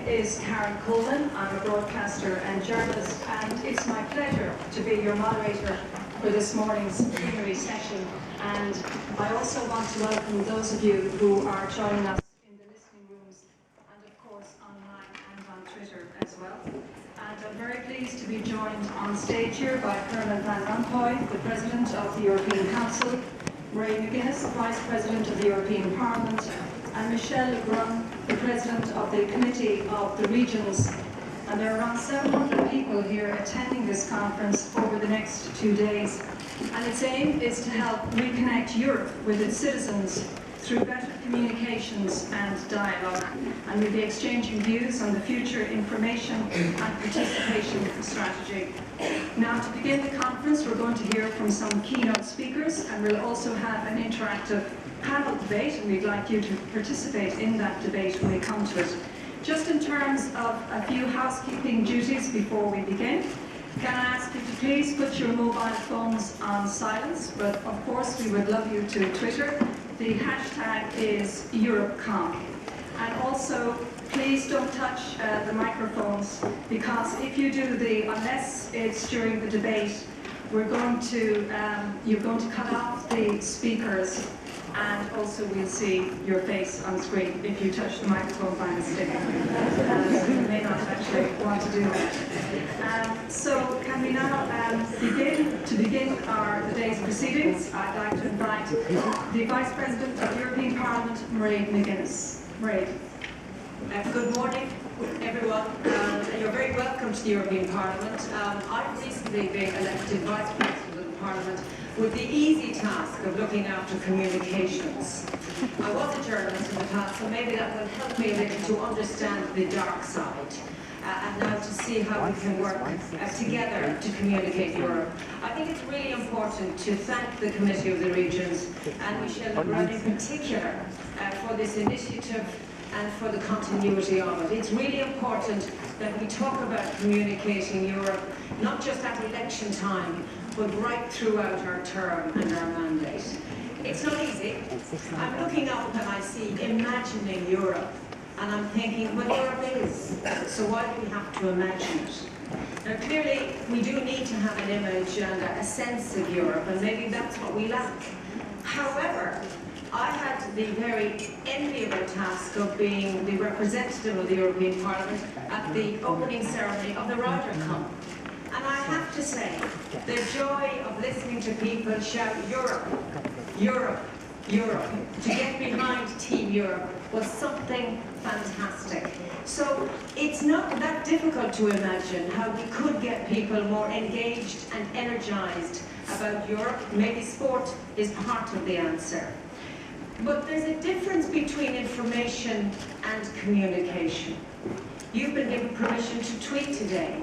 is Coleman. I'm a broadcaster and journalist, and it's my pleasure to be your moderator for this morning's plenary session. And I also want to welcome those of you who are joining us in the listening rooms and of course online and on Twitter as well. And I'm very pleased to be joined on stage here by Herman van Rompuy, the President of the European Council, McGuinness, Vice President of the European Parlement, and Michel, Lebrun, the President of the Committee of the Regions. And there are around 700 people here attending this conference over the next 2 days. And its aim is to help reconnect Europe with its citizens through better communications and dialogue. And we'll be exchanging views on the future information and participation strategy. Now, to begin the conference, we're going to hear from some keynote speakers, and we'll also have an interactive panel debate, and we'd like you to participate in that debate when we come to it. Just in terms of a few housekeeping duties before we begin, can I ask you to please put your mobile phones on silence, but of course we would love you to Twitter. The hashtag is EuroPCom. And also, please don't touch the microphones, because if you do unless it's during the debate, you're going to cut off the speakers, and also we'll see your face on screen if you touch the microphone by mistake. You may not actually want to do that. So can we now begin? To begin the day's proceedings, I'd like to invite the Vice President of the European Parliament, McGuinness. Mairead. Good morning, everyone. You're very welcome to the European Parliament. I've recently been elected Vice President of the Parliament with the easy task of looking after communications. I was a journalist in the past, so maybe that will help me a little to understand the dark side, and now to see how we can work together to communicate Europe. I think it's really important to thank the Committee of the Regions and Michel Lebrun in particular for this initiative and for the continuity of it. It's really important that we talk about communicating Europe, not just at election time, but right throughout our term and our mandate. It's not easy. I'm looking up and I see imagining Europe, and I'm thinking, well, Europe is, so why do we have to imagine it? Now, clearly, we do need to have an image and a sense of Europe, and maybe that's what we lack. However, I had the very enviable task of being the representative of the European Parliament at the opening ceremony of the Ryder Cup. And I have to say, the joy of listening to people shout Europe, Europe, Europe, to get behind Team Europe was something fantastic. So it's not that difficult to imagine how we could get people more engaged and energized about Europe. Maybe sport is part of the answer. But there's a difference between information and communication. You've been given permission to tweet today.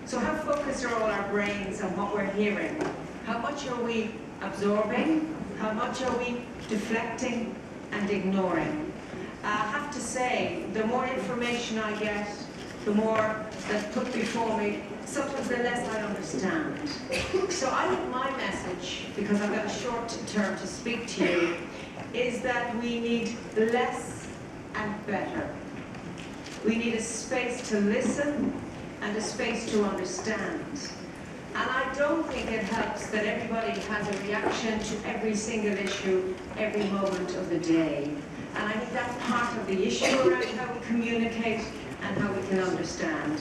So how focused are all our brains on what we're hearing? How much are we absorbing? How much are we deflecting and ignoring? I have to say, the more information I get, the more that's put before me, sometimes the less I understand. So I think my message, because I've got a short term to speak to you, is that we need less and better. We need a space to listen and a space to understand. And I don't think it helps that everybody has a reaction to every single issue, every moment of the day. And I think that's part of the issue around how we communicate and how we can understand.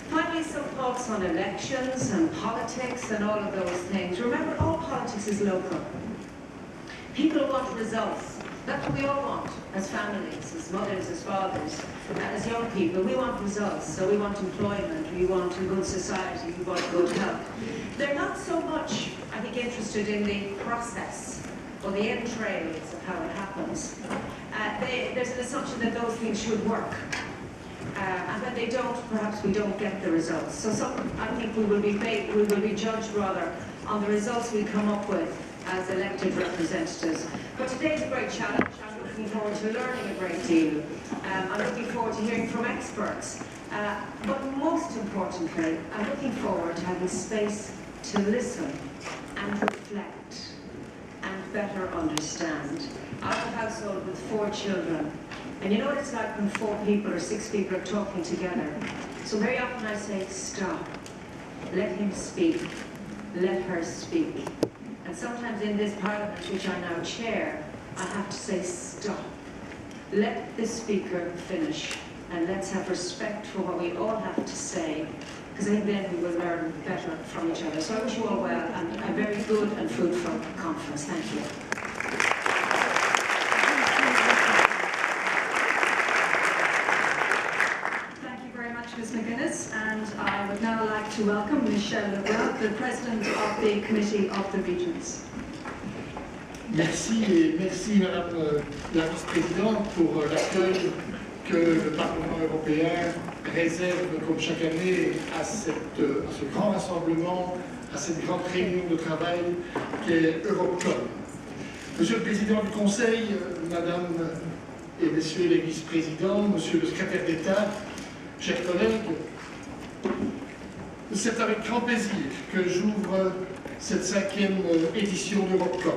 Finally, some thoughts on elections and politics and all of those things. Remember, all politics is local. People want results. That's what we all want, as families, as mothers, as fathers, as young people. We want results. So we want employment, we want a good society, we want good health. They're not so much, I think, interested in the process or the entrails of how it happens. There's an assumption that those things should work. And when they don't, perhaps we don't get the results. So I think we will be judged rather on the results we come up with as elected representatives. But today's a great challenge. I'm looking forward to learning a great deal. I'm looking forward to hearing from experts. But most importantly, I'm looking forward to having space to listen and reflect and better understand. I'm a household with 4 children. And you know what it's like when 4 people or 6 people are talking together. So very often I say, stop, let him speak, let her speak. And sometimes in this Parliament, which I now chair, I have to say, stop, let the speaker finish, and let's have respect for what we all have to say, because I think then we will learn better from each other. So I wish you all well, and a very good and fruitful conference. Thank you. Ms. McGuinness, and I would now like to welcome Michel, the President of the Committee of the Regions. Merci et merci Madame la Vice-Présidente pour l'accueil que le Parlement européen réserve comme chaque année à ce grand rassemblement, à cette grande réunion de travail qu'est EuroPCom. Monsieur le Président du Conseil, Madame et Messieurs les Vice-Présidents, Monsieur le Secrétaire d'État, chers collègues, c'est avec grand plaisir que j'ouvre cette 5e édition d'EuroPCom.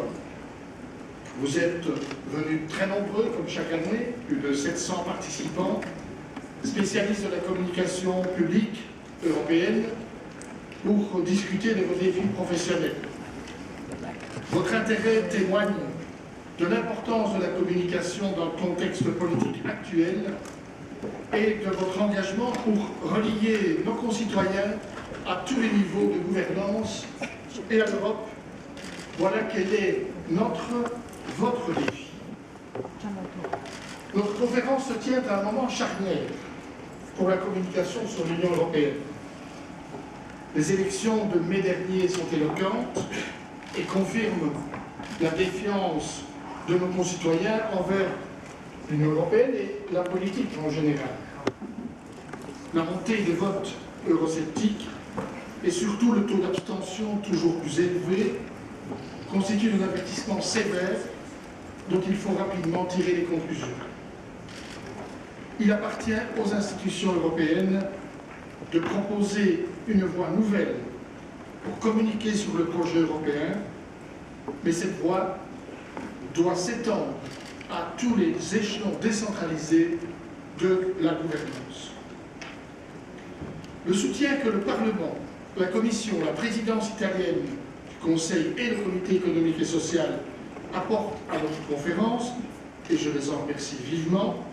Vous êtes venus très nombreux, comme chaque année, plus de 700 participants, spécialistes de la communication publique européenne, pour discuter de vos défis professionnels. Votre intérêt témoigne de l'importance de la communication dans le contexte politique actuel et de votre engagement pour relier nos concitoyens à tous les niveaux de gouvernance et à l'Europe. Voilà quel est votre défi. Notre conférence se tient à un moment charnière pour la communication sur l'Union européenne. Les élections de mai dernier sont éloquentes et confirment la défiance de nos concitoyens envers l'Union européenne et la politique en général. La montée des votes eurosceptiques et surtout le taux d'abstention toujours plus élevé constituent un avertissement sévère dont il faut rapidement tirer les conclusions. Il appartient aux institutions européennes de proposer une voie nouvelle pour communiquer sur le projet européen, mais cette voie doit s'étendre à tous les échelons décentralisés de la gouvernance. Le soutien que le Parlement, la Commission, la présidence italienne du Conseil et le Comité économique et social apportent à notre conférence, et je les en remercie vivement,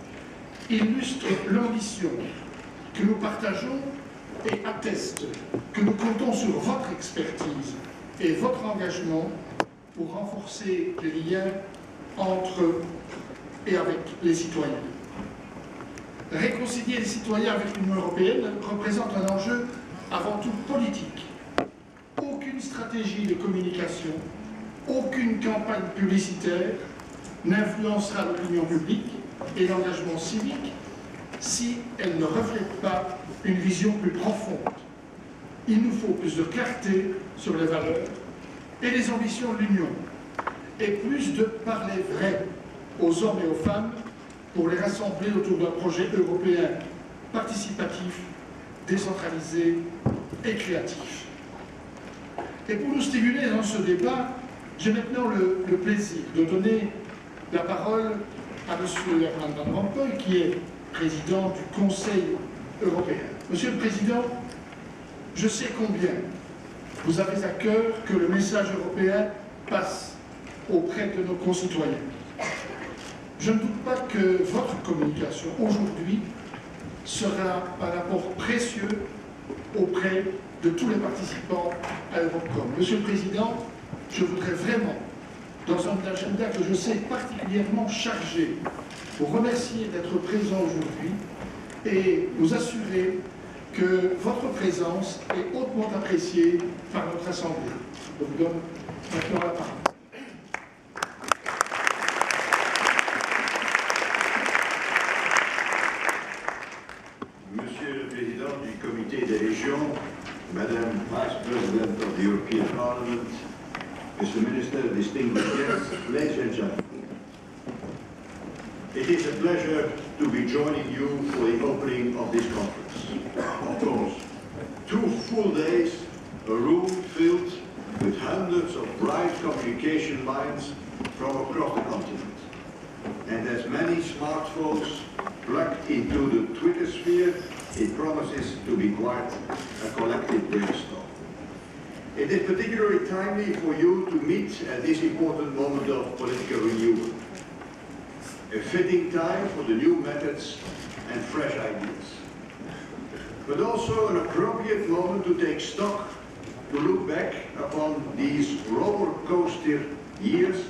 illustre l'ambition que nous partageons et atteste que nous comptons sur votre expertise et votre engagement pour renforcer les liens entre et avec les citoyens. Réconcilier les citoyens avec l'Union européenne représente un enjeu avant tout politique. Aucune stratégie de communication, aucune campagne publicitaire n'influencera l'opinion publique et l'engagement civique si elle ne reflète pas une vision plus profonde. Il nous faut plus de clarté sur les valeurs et les ambitions de l'Union, et plus de parler vrai aux hommes et aux femmes pour les rassembler autour d'un projet européen participatif, décentralisé et créatif. Et pour nous stimuler dans ce débat, j'ai maintenant le plaisir de donner la parole à M. Herman Rompuy, qui est président du Conseil européen. Monsieur le Président, je sais combien vous avez à cœur que le message européen passe auprès de nos concitoyens. Je ne doute pas que votre communication aujourd'hui sera un apport précieux auprès de tous les participants à EuroPCom. Monsieur le Président, je voudrais vraiment, dans un agenda que je sais particulièrement chargé, vous remercier d'être présent aujourd'hui et vous assurer que votre présence est hautement appréciée par notre Assemblée. Je vous donne maintenant la parole. Monsieur le Président du Comité des Régions, Madame Vice President of the European Parliament, Mr. Minister, distinguished guests, ladies and gentlemen. It is a pleasure to be joining you for the opening of this conference. Of course, 2 full days, a room filled with hundreds of bright communication lines from across the continent. And as many smartphones plugged into the Twitter sphere, it promises to be quite a collective brainstorm. It is particularly timely for you to meet at this important moment of political renewal. A fitting time for the new methods and fresh ideas. But also an appropriate moment to take stock, to look back upon these roller coaster years,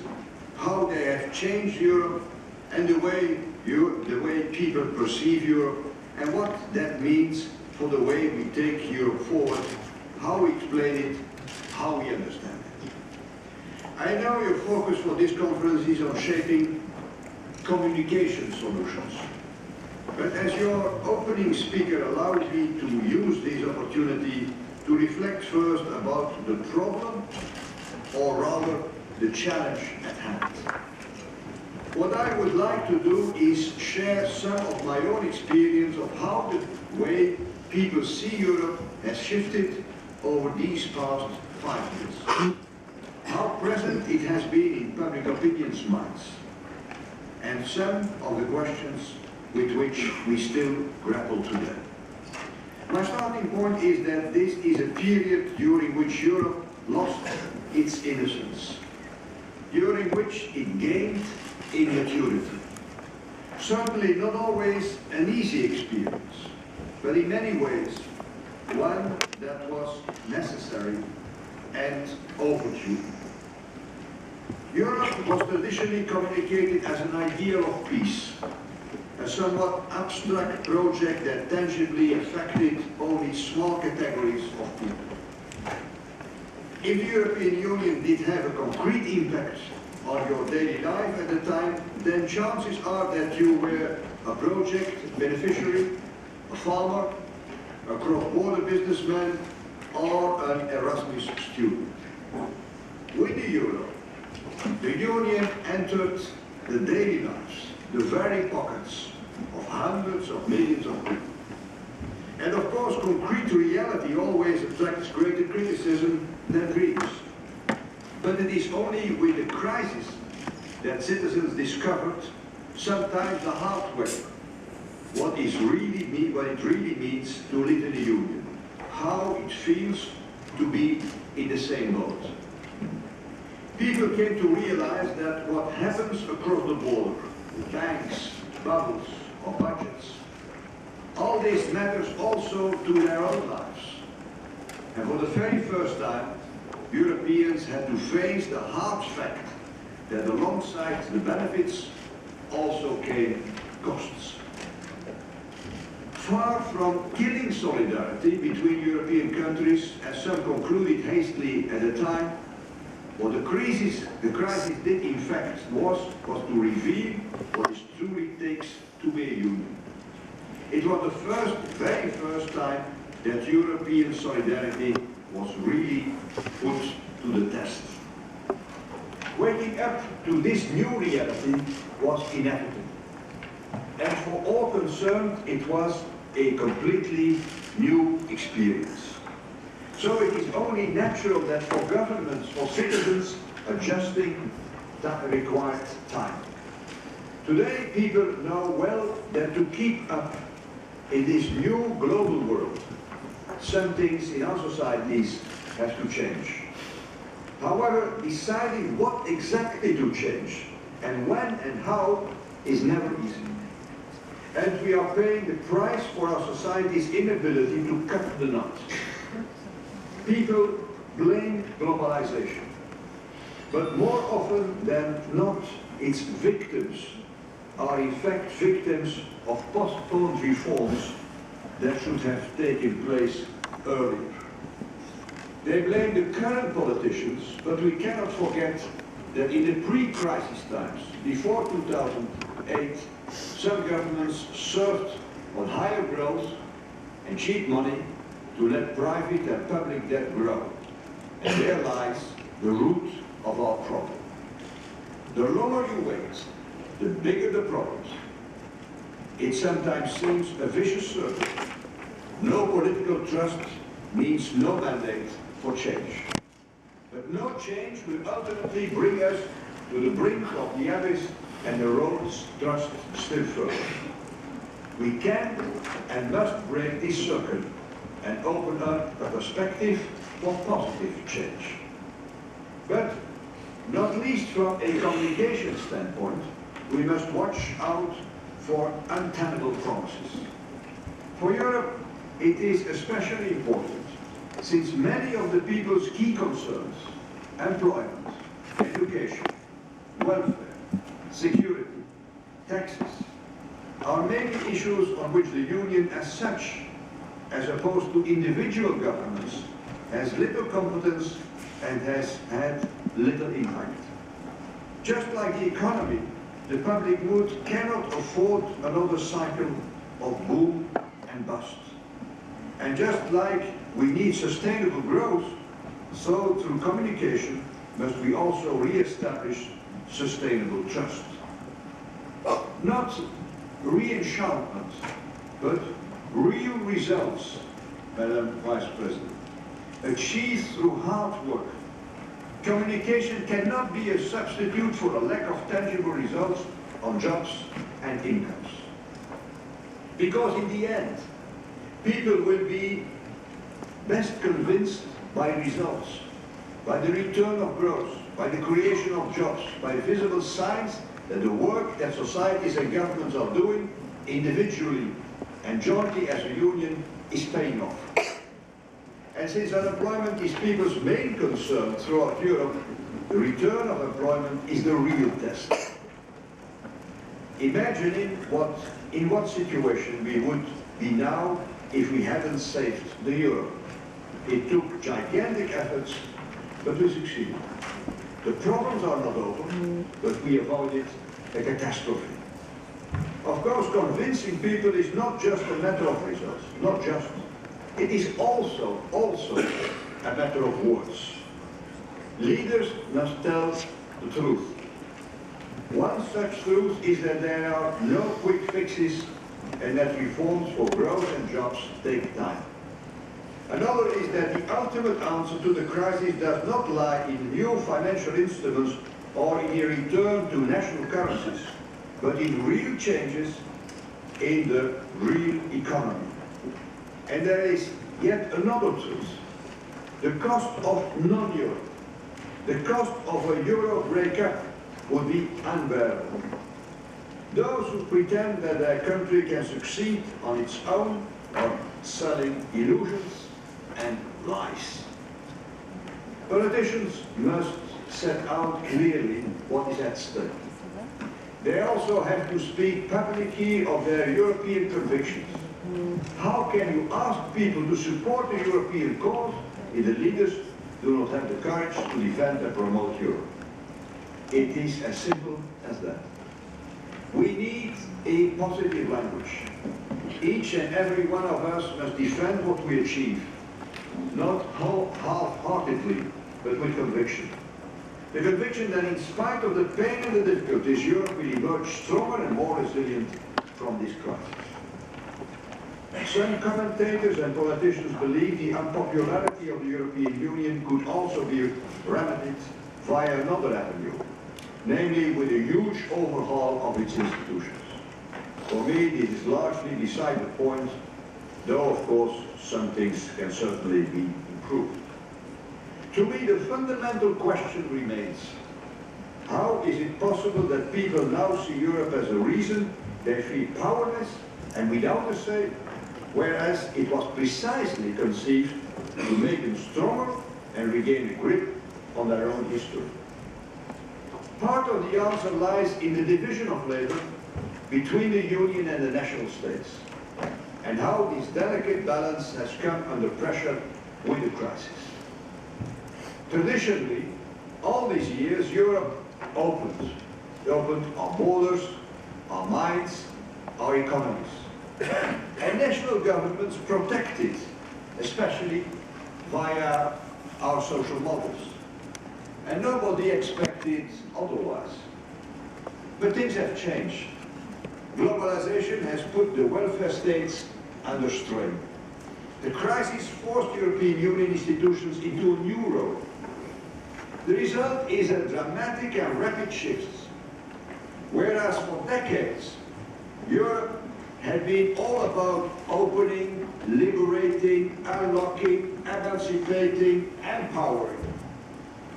how they have changed Europe and the way people perceive Europe, and what that means for the way we take Europe forward, how we explain it, how we understand it. I know your focus for this conference is on shaping communication solutions. But as your opening speaker allows me to use this opportunity to reflect first about the problem, or rather the challenge at hand. What I would like to do is share some of my own experience of how the way people see Europe has shifted over these past 5 years. How present it has been in public opinion's minds, and some of the questions with which we still grapple today. My starting point is that this is a period during which Europe lost its innocence, during which it gained in maturity. Certainly not always an easy experience, but in many ways one that was necessary and overdue. Europe was traditionally communicated as an ideal of peace, a somewhat abstract project that tangibly affected only small categories of people. If the European Union did have a concrete impact on your daily life at the time, then chances are that you were a project beneficiary, a farmer, a cross-border businessman, or an Erasmus student. With the euro, the Union entered the daily lives, the very pockets of hundreds of millions of people. And of course, concrete reality always attracts greater criticism than dreams. But it is only with the crisis that citizens discovered, sometimes the hard way, what it really means to live in the Union, how it feels to be in the same boat. People came to realize that what happens across the border, banks, bubbles, or budgets, all this matters also to their own lives. And for the very first time, Europeans had to face the hard fact that alongside the benefits also came costs. Far from killing solidarity between European countries, as some concluded hastily at the time, what the crisis did in fact was to reveal what it truly takes to be a union. It was the very first time that European solidarity was really put to the test. Waking up to this new reality was inevitable. And for all concerned, it was a completely new experience. So it is only natural that for governments, for citizens, adjusting that required time. Today, people know well that to keep up in this new global world, some things in our societies have to change. However, deciding what exactly to change and when and how is never easy. And we are paying the price for our society's inability to cut the knot. People blame globalization, but more often than not, its victims are in fact victims of postponed reforms that should have taken place earlier. They blame the current politicians, but we cannot forget that in the pre-crisis times, before 2008, some governments served on higher growth and cheap money to let private and public debt grow. And there lies the root of our problem. The longer you wait, the bigger the problems. It sometimes seems a vicious circle. No political trust means no mandate for change. But no change will ultimately bring us to the brink of the abyss and erodes trust still further. We can and must break this circle and open up a perspective for positive change. But not least from a communication standpoint, we must watch out for untenable promises. For Europe, it is especially important, since many of the people's key concerns, employment, education, welfare, security, taxes, are mainly issues on which the Union as such, as opposed to individual governments, has little competence and has had little impact. Just like the economy, the public mood cannot afford another cycle of boom and bust. And just like we need sustainable growth, so through communication must we also re-establish sustainable trust. Not re-enchantment, but real results, Madam Vice President, achieved through hard work. Communication cannot be a substitute for a lack of tangible results on jobs and incomes. Because in the end, people will be best convinced by results, by the return of growth, by the creation of jobs, by visible signs that the work that societies and governments are doing individually and jointly as a union is paying off. And since unemployment is people's main concern throughout Europe, the return of employment is the real test. Imagining in what situation we would be now if we hadn't saved the euro. It took gigantic efforts, but we succeeded. The problems are not over, but we avoided a catastrophe. Of course, convincing people is not just a matter of results, not just. It is also a matter of words. Leaders must tell the truth. One such truth is that there are no quick fixes and that reforms for growth and jobs take time. Another is that the ultimate answer to the crisis does not lie in new financial instruments or in a return to national currencies, but in real changes in the real economy. And there is yet another truth. The cost of non-euro, the cost of a euro breakup would be unbearable. Those who pretend that their country can succeed on its own are selling illusions and lies. Politicians must set out clearly what is at stake. They also have to speak publicly of their European convictions. How can you ask people to support the European cause if the leaders do not have the courage to defend and promote Europe? It is as simple as that. We need a positive language. Each and every one of us must defend what we achieve, not half-heartedly, but with conviction. The conviction that in spite of the pain and the difficulties, Europe will emerge stronger and more resilient from this crisis. Some commentators and politicians believe the unpopularity of the European Union could also be remedied via another avenue, namely with a huge overhaul of its institutions. For me, this is largely beside the point, though of course some things can certainly be improved. To me, the fundamental question remains, how is it possible that people now see Europe as a reason they feel powerless and without a say, whereas it was precisely conceived to make them stronger and regain a grip on their own history? Part of the answer lies in the division of labor between the Union and the national states, and how this delicate balance has come under pressure with the crisis. Traditionally, all these years, Europe opened. It opened our borders, our minds, our economies. And national governments protected, especially via our social models. And nobody expected otherwise. But things have changed. Globalization has put the welfare states under strain. The crisis forced European Union institutions into a new role. The result is a dramatic and rapid shift. Whereas for decades, Europe had been all about opening, liberating, unlocking, emancipating, empowering.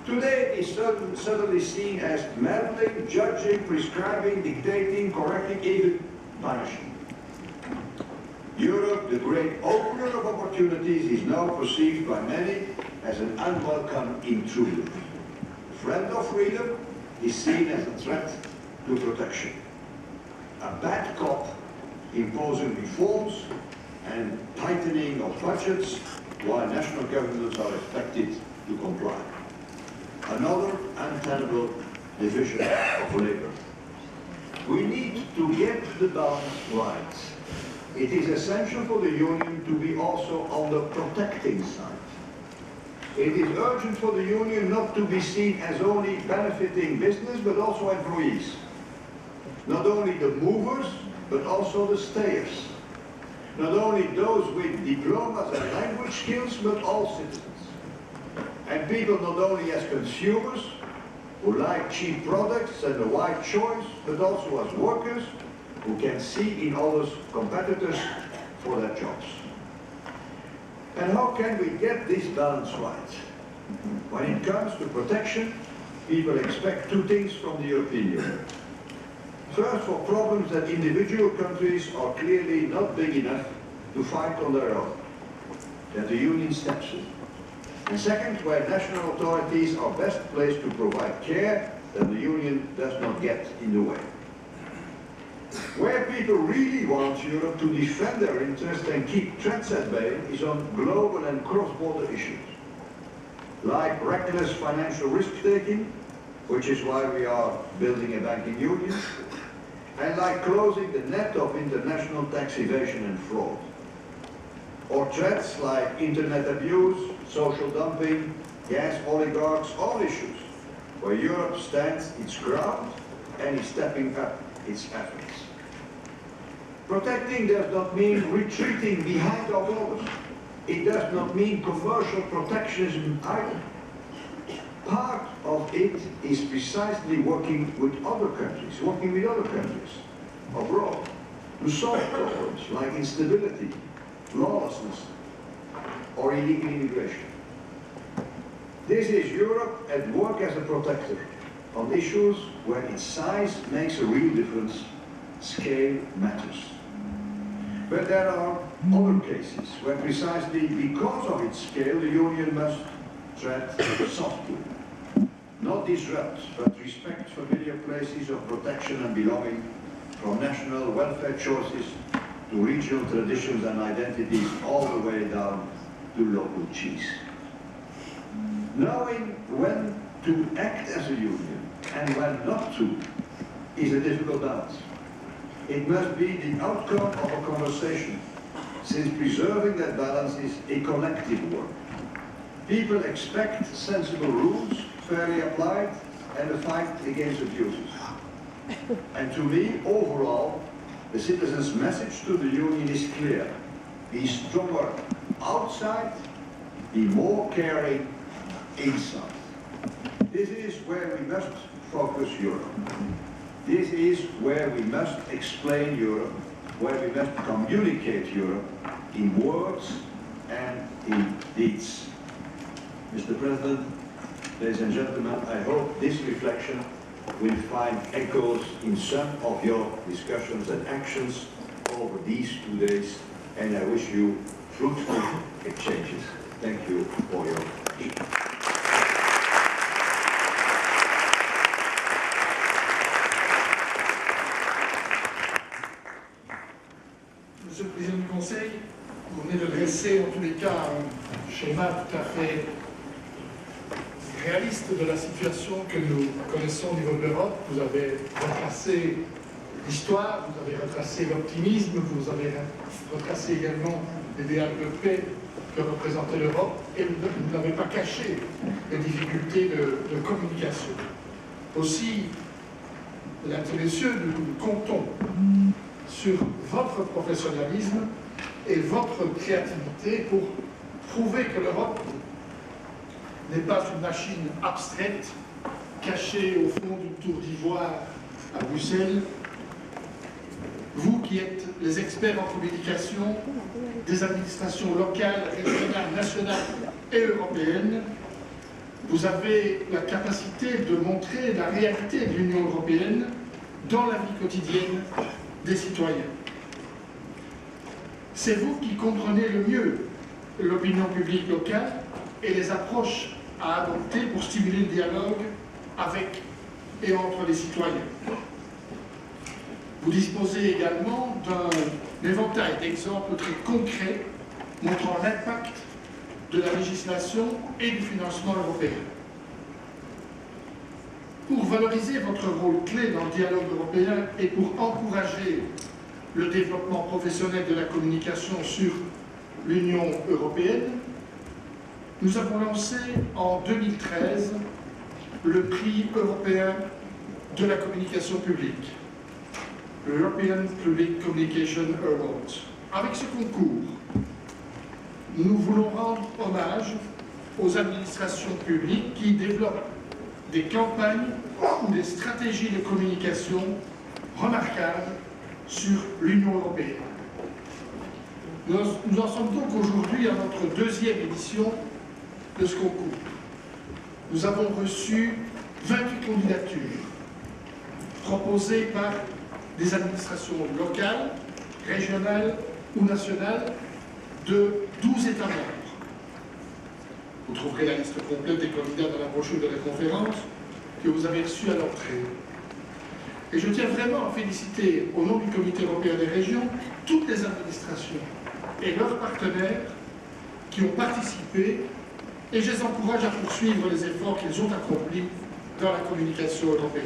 Today it is suddenly seen as meddling, judging, prescribing, dictating, correcting, even punishing. Europe, the great opener of opportunities, is now perceived by many as an unwelcome intruder. A friend of freedom is seen as a threat to protection. A bad cop imposing reforms and tightening of budgets while national governments are expected to comply. Another untenable division of labor. We need to get the balance right. It is essential for the Union to be also on the protecting side. It is urgent for the Union not to be seen as only benefiting business, but also employees. Not only the movers, but also the stayers. Not only those with diplomas and language skills, but all citizens. And people not only as consumers, who like cheap products and a wide choice, but also as workers, who can see in others competitors for their jobs. And how can we get this balance right? When it comes to protection, people expect two things from the European Union. First, for problems that individual countries are clearly not big enough to fight on their own, that the Union steps in. And second, where national authorities are best placed to provide care that the Union does not get in the way. Where people really want Europe to defend their interests and keep threats at bay is on global and cross-border issues, like reckless financial risk-taking, which is why we are building a banking union, and like closing the net of international tax evasion and fraud. Or threats like internet abuse, social dumping, gas oligarchs, all issues where Europe stands its ground and is stepping up its efforts. Protecting does not mean retreating behind our borders. It does not mean commercial protectionism either. Part of it is precisely working with other countries abroad, to solve problems like instability, lawlessness, or illegal immigration. This is Europe at work as a protector on issues where its size makes a real difference, scale matters. But there are other cases where precisely because of its scale the Union must tread softly. Not disrupt, but respect familiar places of protection and belonging, from national welfare choices to regional traditions and identities, all the way down to local cheese. Knowing when to act as a union and when not to is a difficult balance. It must be the outcome of a conversation, since preserving that balance is a collective work. People expect sensible rules, fairly applied, and a fight against abuses. And to me, overall, the citizens' message to the Union is clear. Be stronger outside, be more caring inside. This is where we must focus Europe. This is where we must explain Europe, where we must communicate Europe in words and in deeds. Mr. President, ladies and gentlemen, I hope this reflection will find echoes in some of your discussions and actions over these 2 days, and I wish you fruitful exchanges. Thank you for your attention. Monsieur le Président du Conseil, vous venez de dresser en tous les cas un schéma tout à fait réaliste de la situation que nous connaissons au niveau de l'Europe. Vous avez retracé l'histoire, vous avez retracé l'optimisme, vous avez retracé également l'idéal de paix que représentait l'Europe, et vous n'avez pas caché les difficultés de communication. Aussi, mesdames et messieurs, nous comptons sur votre professionnalisme et votre créativité pour prouver que l'Europe n'est pas une machine abstraite, cachée au fond d'une tour d'ivoire à Bruxelles, vous qui êtes les experts en communication des administrations locales, régionales, nationales et européennes, vous avez la capacité de montrer la réalité de l'Union européenne dans la vie quotidienne des citoyens. C'est vous qui comprenez le mieux l'opinion publique locale et les approches à adopter pour stimuler le dialogue avec et entre les citoyens. Vous disposez également d'un éventail d'exemples très concrets montrant l'impact de la législation et du financement européen. Pour valoriser votre rôle clé dans le dialogue européen et pour encourager le développement professionnel de la communication sur l'Union européenne, nous avons lancé en 2013 le prix européen de la communication publique, le European Public Communication Award. Avec ce concours, nous voulons rendre hommage aux administrations publiques qui développent des campagnes ou des stratégies de communication remarquables sur l'Union européenne. Nous en sommes donc aujourd'hui à notre deuxième édition de ce concours. Nous avons reçu 28 candidatures proposées par des administrations locales, régionales ou nationales de 12 États membres. Vous trouverez la liste complète des candidats dans la brochure de la conférence que vous avez reçue à l'entrée. Et je tiens vraiment à féliciter, au nom du Comité européen des régions, toutes les administrations et leurs partenaires qui ont participé, et je les encourage à poursuivre les efforts qu'ils ont accomplis dans la communication européenne.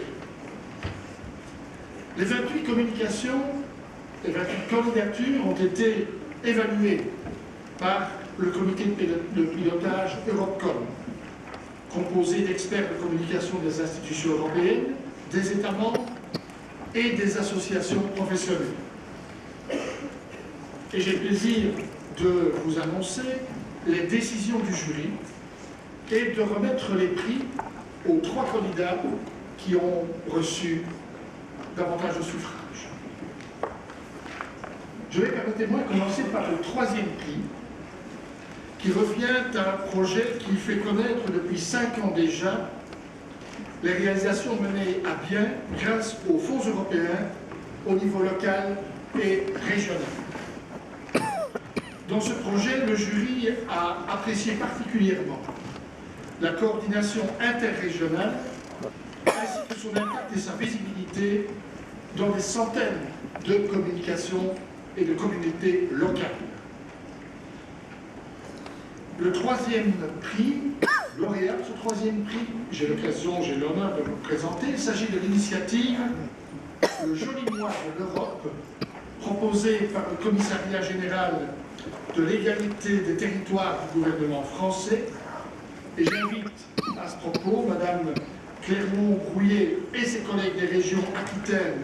Les 28 communications, les 28 candidatures ont été évaluées par le comité de pilotage EuroPCom, composé d'experts de communication des institutions européennes, des États membres et des associations professionnelles. Et j'ai le plaisir de vous annoncer les décisions du jury et de remettre les prix aux 3 candidats qui ont reçu davantage de suffrages. Je vais, permettez-moi, commencer par le 3e prix, qui revient à un projet qui fait connaître depuis 5 ans déjà les réalisations menées à bien grâce aux fonds européens au niveau local et régional. Dans ce projet, le jury a apprécié particulièrement la coordination interrégionale ainsi que son impact et sa visibilité dans des centaines de communications et de communautés locales. Le 3e prix, lauréat de ce 3e prix, j'ai l'honneur de vous le présenter. Il s'agit de l'initiative Le Joli Mois de l'Europe, proposée par le Commissariat général de l'égalité des territoires du gouvernement français. Et j'invite à ce propos Madame Clermont-Rouillé et ses collègues des régions Aquitaine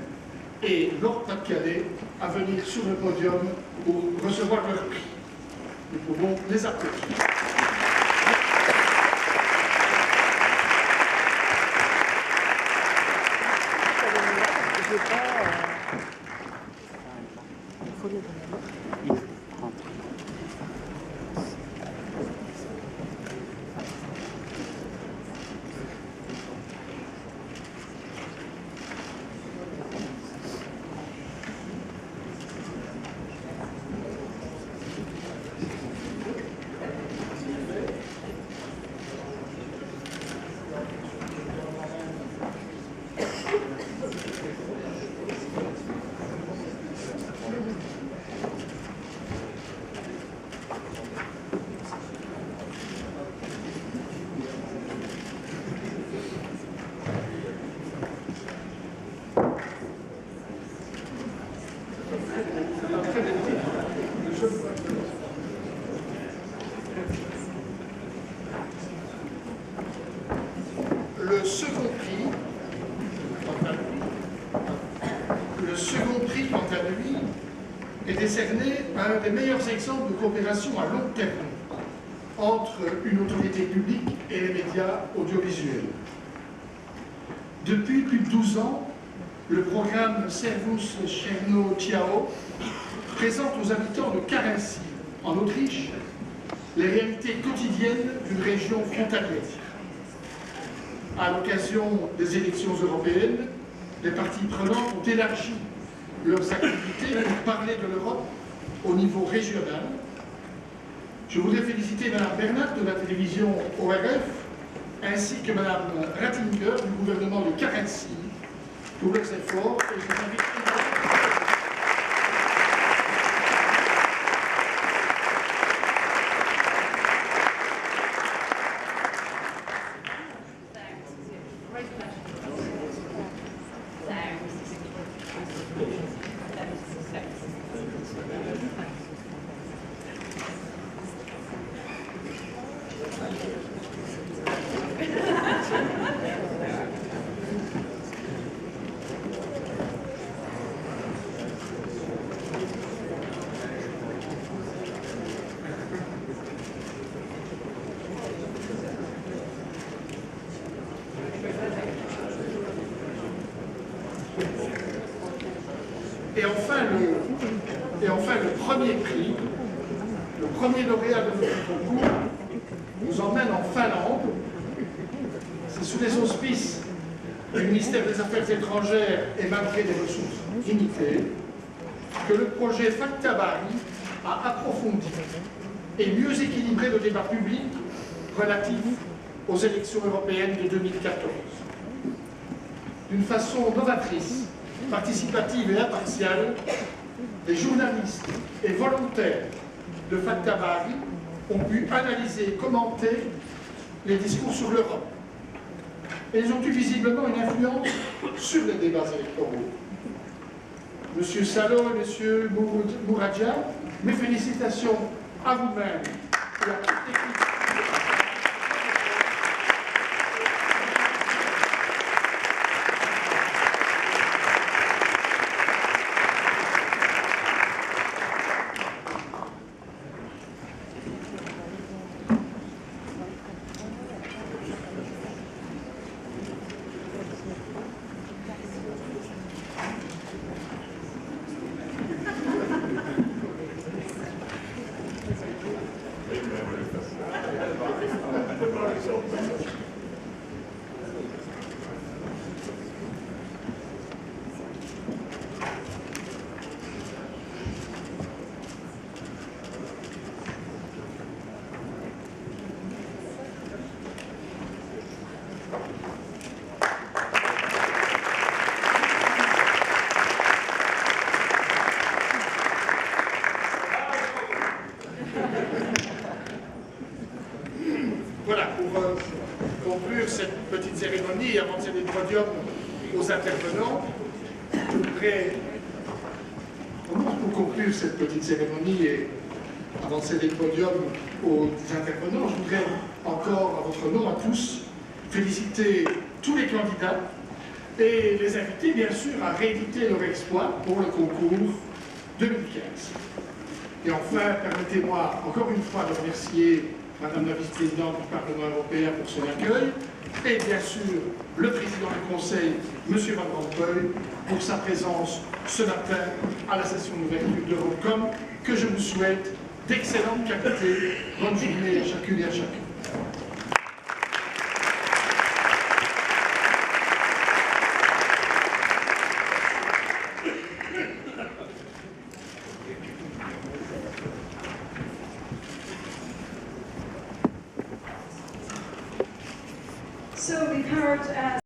et Nord-Pas-de-Calais à venir sur le podium pour recevoir leur prix. Nous pouvons les applaudir. Le second prix, quant à lui, est décerné à un des meilleurs exemples de coopération à long terme entre une autorité publique et les médias audiovisuels. Depuis plus de 12 ans, le programme Servus Cherno Ciao présente aux habitants de Carinthie, en Autriche, les réalités quotidiennes d'une région frontalière. À l'occasion des élections européennes, les parties prenantes ont élargi leurs activités pour parler de l'Europe au niveau régional. Je voudrais féliciter Mme Bernat de la télévision ORF ainsi que Mme Rethinking du gouvernement de Carinthie pour leurs efforts et je vous invite Et enfin, le premier prix, le premier lauréat de notre concours, nous emmène en Finlande. C'est sous les auspices du ministère des Affaires étrangères et malgré des ressources limitées que le projet Factabari a approfondi et mieux équilibré le débat public relatif aux élections européennes de 2014. D'une façon novatrice, participative et impartiale, les journalistes et volontaires de Factabari ont pu analyser et commenter les discours sur l'Europe. Et ils ont eu visiblement une influence sur les débats électoraux. Monsieur Salo et Monsieur Mouradja, mes félicitations à vous-même et à toute l'équipe. Voilà, pour conclure cette petite cérémonie et avant de céder le podium aux intervenants, je voudrais, pour conclure cette petite cérémonie et avant de céder le podium aux intervenants, je voudrais encore, à votre nom, à tous, féliciter tous les candidats et les inviter, bien sûr, à rééditer leur exploit pour le concours 2015. Et enfin, permettez-moi encore une fois de remercier Madame la vice-présidente du Parlement européen pour son accueil, et bien sûr le président du Conseil, M. Van Rompuy, pour sa présence ce matin à la session d'ouverture d'EuroPCom, que je vous souhaite d'excellente qualité. Bonne journée à chacune et à chacun. So we've heard